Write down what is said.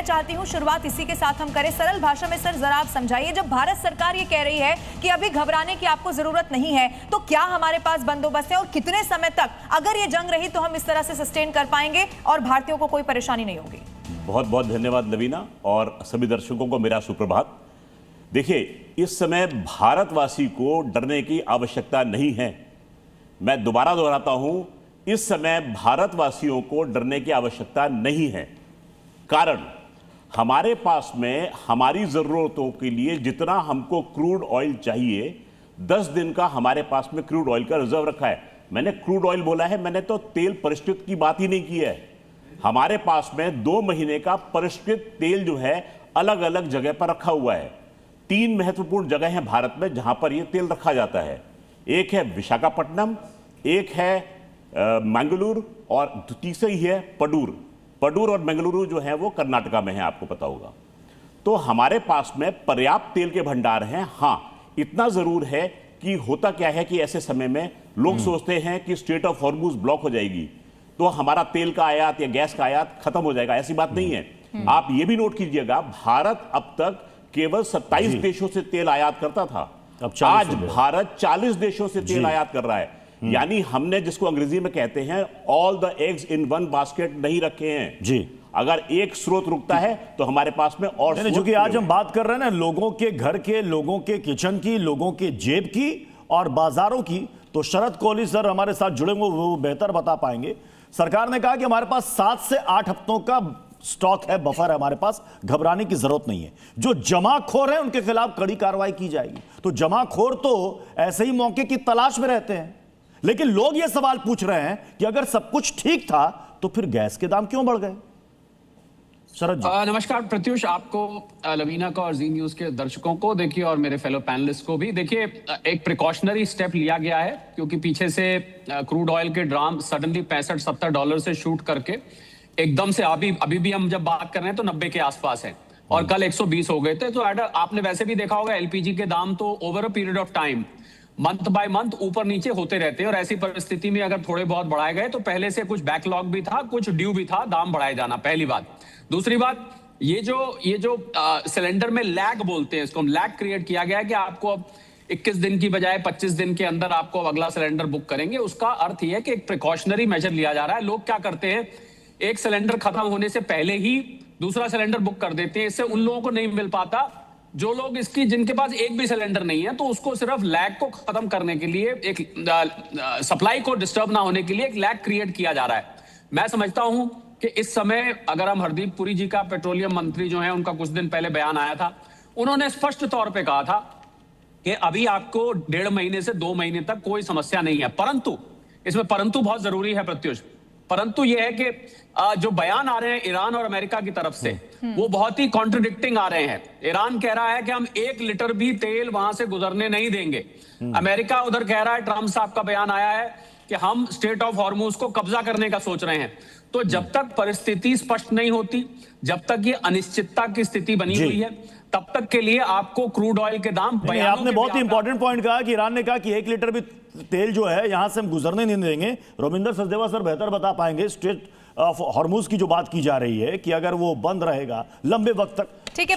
चाहती हूं शुरुआत इसी के साथ हम करें सरल भाषा में। सर जरा आप समझाइए, जब भारत सरकार ये कह रही है कि अभी घबराने की आपको जरूरत नहीं है, तो क्या हमारे पास बंदोबस्त है और कितने समय तक अगर ये जंग रही तो हम इस तरह से सस्टेन कर पाएंगे और भारतीयों को कोई परेशानी नहीं होगी? बहुत बहुत धन्यवाद लवीना, और सभी दर्शकों को मेरा सुप्रभात। देखिए, इस समय भारतवासी को डरने की आवश्यकता नहीं है। मैं दोबारा दोहराता हूं, इस समय भारतवासियों को डरने की आवश्यकता नहीं है। कारण हमारे पास में हमारी जरूरतों के लिए जितना हमको क्रूड ऑयल चाहिए, 10 दिन का हमारे पास में क्रूड ऑयल का रिजर्व रखा है। मैंने क्रूड ऑयल बोला है, मैंने तो तेल परिष्कृत की बात ही नहीं की है। हमारे पास में 2 महीने का परिष्कृत तेल जो है अलग अलग जगह पर रखा हुआ है। 3 महत्वपूर्ण जगह हैं भारत में जहां पर यह तेल रखा जाता है। एक है विशाखापट्टनम, एक है मंगलुरु, और तीसरी है पडूर। पडूर और मंगलुरु जो है वो कर्नाटका में है, आपको पता होगा। तो हमारे पास में पर्याप्त तेल के भंडार हैं। हां, इतना जरूर है कि होता क्या है कि ऐसे समय में लोग सोचते हैं कि स्ट्रेट ऑफ हॉर्मुज ब्लॉक हो जाएगी तो हमारा तेल का आयात या गैस का आयात खत्म हो जाएगा। ऐसी बात नहीं है। आप ये भी नोट कीजिएगा, भारत अब तक केवल 27 देशों से तेल आयात करता था, आज भारत 40 देशों से तेल आयात कर रहा है। यानी हमने जिसको अंग्रेजी में कहते हैं all the eggs in one basket नहीं रखे हैं जी। अगर एक स्रोत रुकता है तो हमारे पास में और क्योंकि आज हम बात कर रहे हैं ना लोगों के घर के, लोगों के किचन की, लोगों के जेब की और बाजारों की, तो शरद कोहली सर हमारे साथ जुड़े हुए, वो बेहतर बता पाएंगे। सरकार ने कहा कि हमारे पास 7 से 8 हफ्तों का स्टॉक है, बफर है हमारे पास, घबराने की जरूरत नहीं है। जो जमाखोर है उनके खिलाफ कड़ी कार्रवाई की जाएगी। तो जमाखोर तो ऐसे ही मौके की तलाश में रहते हैं, लेकिन लोग ये सवाल पूछ रहे हैं कि अगर सब कुछ ठीक था तो फिर गैस के दाम क्यों बढ़ गए? शरद जी। नमस्कार प्रत्युष, आपको, लवीना को और जी न्यूज के दर्शकों को देखिए, और मेरे फेलो पैनलिस्ट को भी देखिए। एक प्रिकॉशनरी स्टेप लिया गया है क्योंकि पीछे से क्रूड ऑयल के ड्राम सडनली $65-70 से शूट करके एकदम से अभी भी हम जब बात कर रहे हैं तो 90 के आसपास है, और कल 120 हो गए थे। तो आपने वैसे भी देखा होगा एलपीजी के दाम तो over a period of time month by month ऊपर नीचे होते रहते हैं, और ऐसी परिस्थिति में अगर थोड़े बहुत बढ़ाए गए तो पहले से कुछ बैकलॉग भी था, कुछ ड्यू भी था, दाम बढ़ाए जाना, पहली बात। दूसरी बात, ये जो सिलेंडर में लैग बोलते हैं, इसको हम लैग क्रिएट किया गया है कि आपको अब 21 दिन की बजाय 25 दिन के अंदर आपको अगला सिलेंडर बुक करेंगे। उसका अर्थ यह है कि एक प्रिकॉशनरी मेजर लिया जा रहा है। लोग क्या करते हैं, एक सिलेंडर खत्म होने से पहले ही दूसरा सिलेंडर बुक कर देते हैं। इससे उन लोगों को नहीं मिल पाता जो लोग जिनके पास एक भी सिलेंडर नहीं है, तो उसको सिर्फ लैग को खत्म करने के लिए, एक सप्लाई को डिस्टर्ब ना होने के लिए एक लैग क्रिएट किया जा रहा है। मैं समझता हूं कि इस समय अगर हम हरदीप पुरी जी का, पेट्रोलियम मंत्री जो है, उनका कुछ दिन पहले बयान आया था, उन्होंने स्पष्ट तौर पे कहा था कि अभी आपको 1.5 महीने से 2 महीने तक कोई समस्या नहीं है। परंतु इसमें परंतु बहुत जरूरी है प्रत्युष, परंतु यह है कि जो बयान आ रहे हैं ईरान और अमेरिका की तरफ से, वो बहुत ही कॉन्ट्रडिक्टिंग आ रहे हैं। ईरान कह रहा है कि हम 1 लीटर भी तेल वहां से गुजरने नहीं देंगे। अमेरिका उधर कह रहा है, ट्रंप साहब का बयान आया है कि हम स्ट्रेट ऑफ हॉर्मुज को कब्जा करने का सोच रहे हैं। तो जब तक परिस्थिति स्पष्ट नहीं होती, जब तक ये अनिश्चितता की स्थिति बनी हुई है, तब तक के लिए आपको क्रूड ऑयल के दाम, आपने बहुत ही इंपॉर्टेंट पॉइंट कहा कि ईरान ने कहा कि 1 लीटर भी तेल जो है यहां से हम गुजरने नहीं देंगे। रोमिंदर सचदेवा सर बेहतर बता पाएंगे, स्ट्रेट ऑफ हॉर्मुज की जो बात की जा रही है कि अगर वो बंद रहेगा लंबे वक्त तक, ठीक है।